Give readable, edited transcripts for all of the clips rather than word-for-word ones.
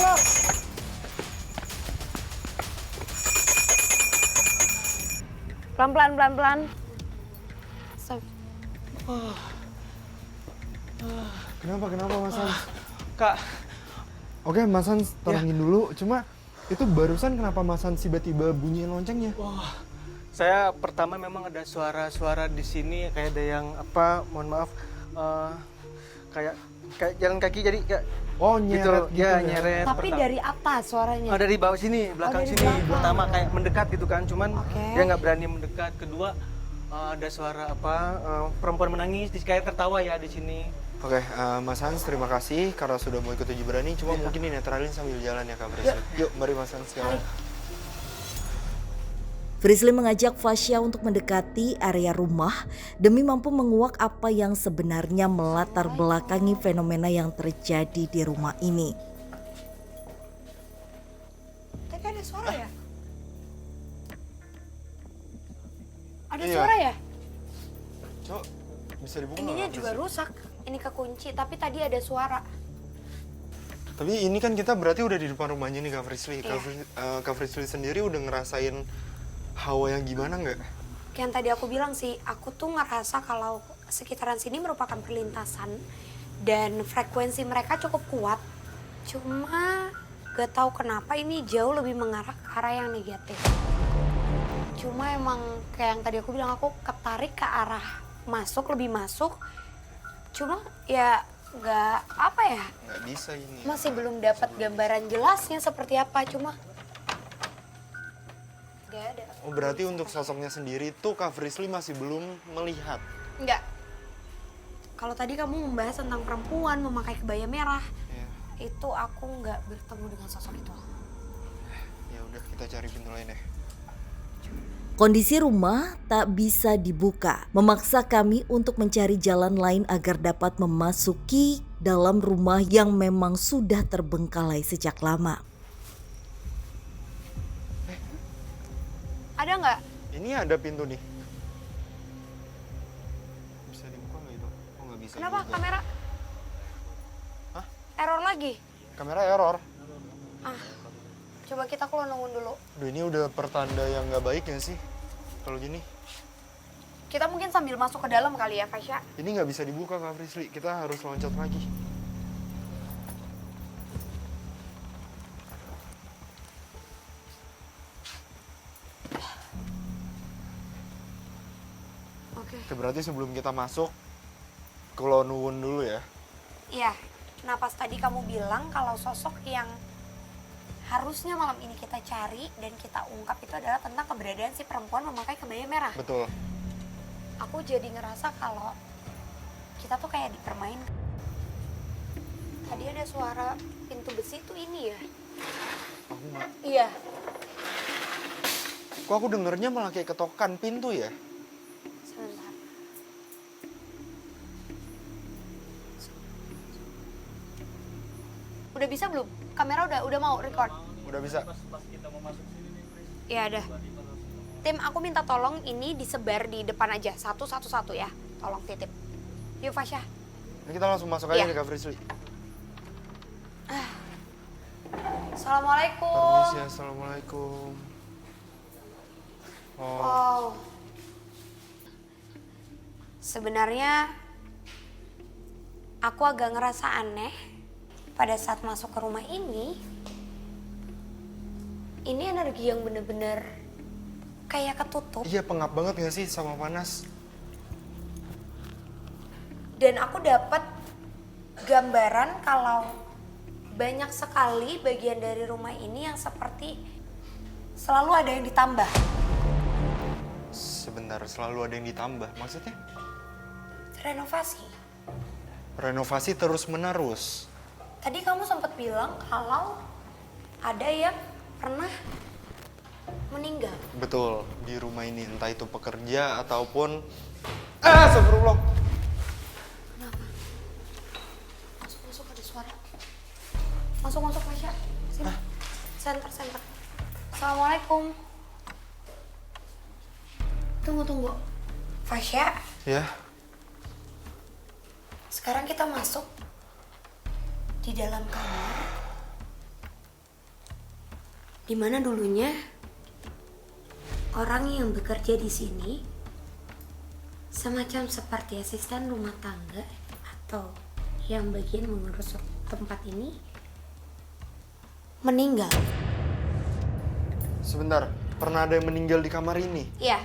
tolong. Pelan-pelan. Kenapa Mas Hans? Kak, Oke, Mas Hans tenangin dulu. Cuma itu barusan kenapa Mas Hans tiba-tiba bunyiin loncengnya? saya pertama memang ada suara-suara di sini kayak ada yang apa, mohon maaf, kayak jalan kaki jadi kayak Oh, nyeret gitu ya, ya? nyeret. Tapi dari atas suaranya? Dari bawah sini, belakang dari sini. belakang. Pertama kayak mendekat gitu kan, cuman Oke. dia nggak berani mendekat. Kedua ada suara apa, perempuan menangis, kayak tertawa ya di sini. Oke, Mas Hans terima kasih karena sudah mau ikut uji berani. Cuma mungkin dinetralin sambil jalan ya Kak Frisly. Yuk, mari Mas Hans jalan. Frisly mengajak Fasya untuk mendekati area rumah demi mampu menguak apa yang sebenarnya melatar belakangi fenomena yang terjadi di rumah ini. Tapi ada suara ya? Ada Iya. suara ya? Cok, bisa dibuka Ininya nggak, Kak juga Frisly? rusak. Ini kekunci, tapi tadi ada suara. Tapi ini kan kita berarti udah di depan rumahnya nih Kak Frisly. Iya. Kak Frisly sendiri udah ngerasain hawa yang gimana nggak? Yang tadi aku bilang sih, aku tuh ngerasa kalau sekitaran sini merupakan perlintasan dan frekuensi mereka cukup kuat. Cuma gak tahu kenapa ini jauh lebih mengarah ke arah yang negatif. Cuma emang kayak yang tadi aku bilang, aku ketarik ke arah lebih masuk. Cuma ya gak apa ya, Nggak bisa ini. masih belum dapat gambaran jelasnya seperti apa. Cuma gak ada. Oh, berarti untuk sosoknya sendiri tuh Kak Frisly masih belum melihat. Enggak. Kalau tadi kamu membahas tentang perempuan memakai kebaya merah, Ya, itu aku nggak bertemu dengan sosok itu. ya udah kita cari pintu lain ya. Kondisi rumah tak bisa dibuka, memaksa kami untuk mencari jalan lain agar dapat memasuki dalam rumah yang memang sudah terbengkalai sejak lama. Ada nggak? Ini ada pintu nih. Bisa dibuka nggak itu? Oh, nggak bisa. Kenapa juga. kamera? Hah? Error lagi? Kamera error. Coba kita keluar nungguin dulu. Duh, ini udah pertanda yang nggak baik ya sih? Kalau gini. Kita mungkin sambil masuk ke dalam kali ya, Fasya. Ini nggak bisa dibuka Kak Frisly. Kita harus loncat lagi. Oke. Oke, berarti sebelum kita masuk, kalau nuwun dulu ya. Iya. Nah pas tadi kamu bilang kalau sosok yang harusnya malam ini kita cari dan kita ungkap itu adalah tentang keberadaan si perempuan memakai kebaya merah. Betul. Aku jadi ngerasa kalau kita tuh kayak dipermainkan. Tadi ada suara pintu besi tuh ini ya? Aku nggak. Iya. Kok aku dengernya malah kayak ketokan pintu ya? Sebentar. Udah bisa belum? Kamera udah mau record? Udah bisa. Ya ada. Tim, aku minta tolong ini disebar di depan aja. Satu ya. Tolong titip. Yuk Fasya. Ini kita langsung masuk aja Iya. nih Kak Frisly. Assalamualaikum. Permisi, assalamualaikum. Oh, Oh. Sebenarnya aku agak ngerasa aneh pada saat masuk ke rumah ini. Ini energi yang bener-bener kayak ketutup. iya pengap banget gak sih sama panas? Dan aku dapat gambaran kalau banyak sekali bagian dari rumah ini yang seperti selalu ada yang ditambah. Sebentar, selalu ada yang ditambah. Maksudnya? Renovasi. Renovasi terus-menerus. Tadi kamu sempat bilang kalau ada yang pernah meninggal. Betul, di rumah ini. Entah itu pekerja ataupun... Astagfirullah. Kenapa? Masuk ada suara. Masuk Fasya. Sini. Center. Assalamualaikum. Tunggu. Fasya, Ya, sekarang kita masuk di dalam kamar Dimana dulunya orang yang bekerja di sini semacam seperti asisten rumah tangga atau yang bagian mengurus tempat ini meninggal. Sebentar, pernah ada yang meninggal di kamar ini? Iya.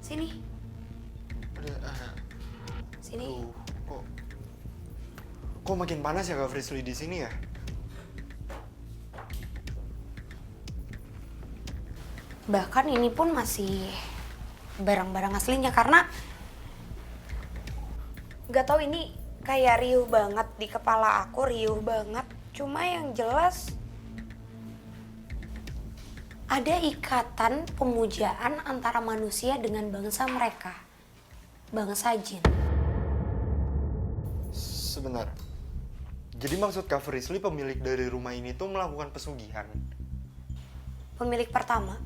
Sini. Ada, Sini. kok makin panas ya Kak Frisly di sini ya? Bahkan ini pun masih barang-barang aslinya karena nggak tahu ini kayak riuh banget di kepala aku, riuh banget. Cuma yang jelas ada ikatan pemujaan antara manusia dengan bangsa mereka, bangsa jin. Sebentar. Jadi maksud Kak Frisly pemilik dari rumah ini tuh melakukan pesugihan? Pemilik pertama,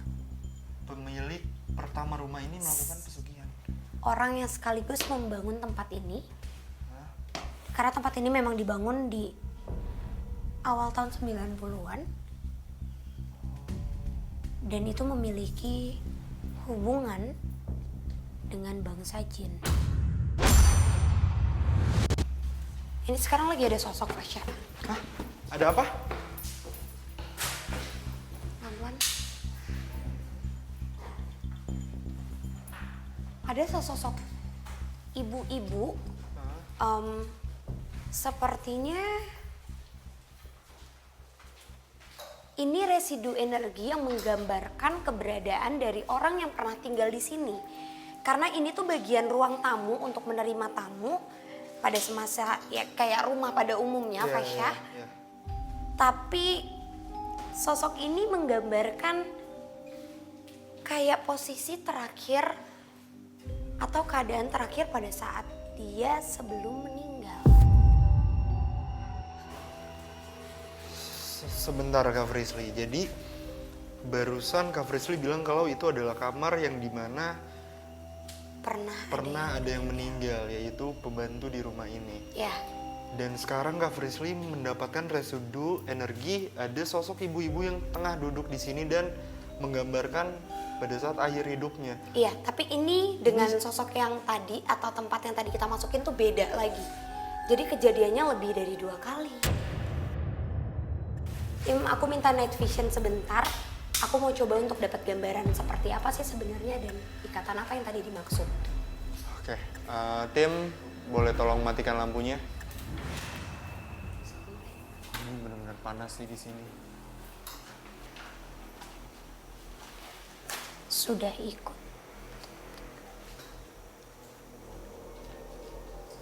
Pemilik pertama rumah ini melakukan pesugihan? orang yang sekaligus membangun tempat ini. Karena tempat ini memang dibangun di awal tahun 90-an. Dan itu memiliki hubungan dengan bangsa jin. Ini sekarang lagi ada sosok Fasya. Hah? Ada apa? Pelan-pelan. Ada sosok ibu-ibu. Sepertinya ini residu energi yang menggambarkan keberadaan dari orang yang pernah tinggal di sini. Karena ini tuh bagian ruang tamu untuk menerima tamu pada semasa ya kayak rumah pada umumnya, Fasya. Iya. Tapi sosok ini menggambarkan kayak posisi terakhir atau keadaan terakhir pada saat dia sebelum meninggal. Sebentar Kak Frisly, jadi barusan Kak Frisly bilang kalau itu adalah kamar yang dimana pernah ada yang meninggal, yaitu pembantu di rumah ini. Ya, Dan sekarang Kak Frisly mendapatkan residu energi, ada sosok ibu-ibu yang tengah duduk di sini dan menggambarkan pada saat akhir hidupnya. iya. Tapi ini dengan sosok yang tadi atau tempat yang tadi kita masukin tuh beda lagi. Jadi kejadiannya lebih dari 2 kali. Tim, aku minta night vision sebentar. Aku mau coba untuk dapat gambaran seperti apa sih sebenarnya dan ikatan apa yang tadi dimaksud. Oke, tim boleh tolong matikan lampunya? Ini benar-benar panas sih di sini. Sudah ikut.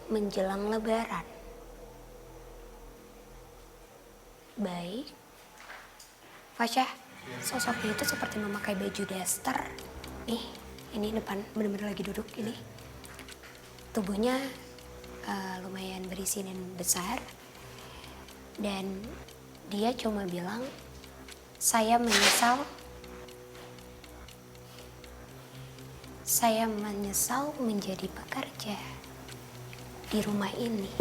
Menjelang Lebaran. Baik. Fasya, sosoknya itu seperti memakai baju daster. Nih, ini depan bener-bener lagi duduk ini. Tubuhnya lumayan berisi dan besar. Dan dia cuma bilang, saya menyesal menjadi pekerja di rumah ini.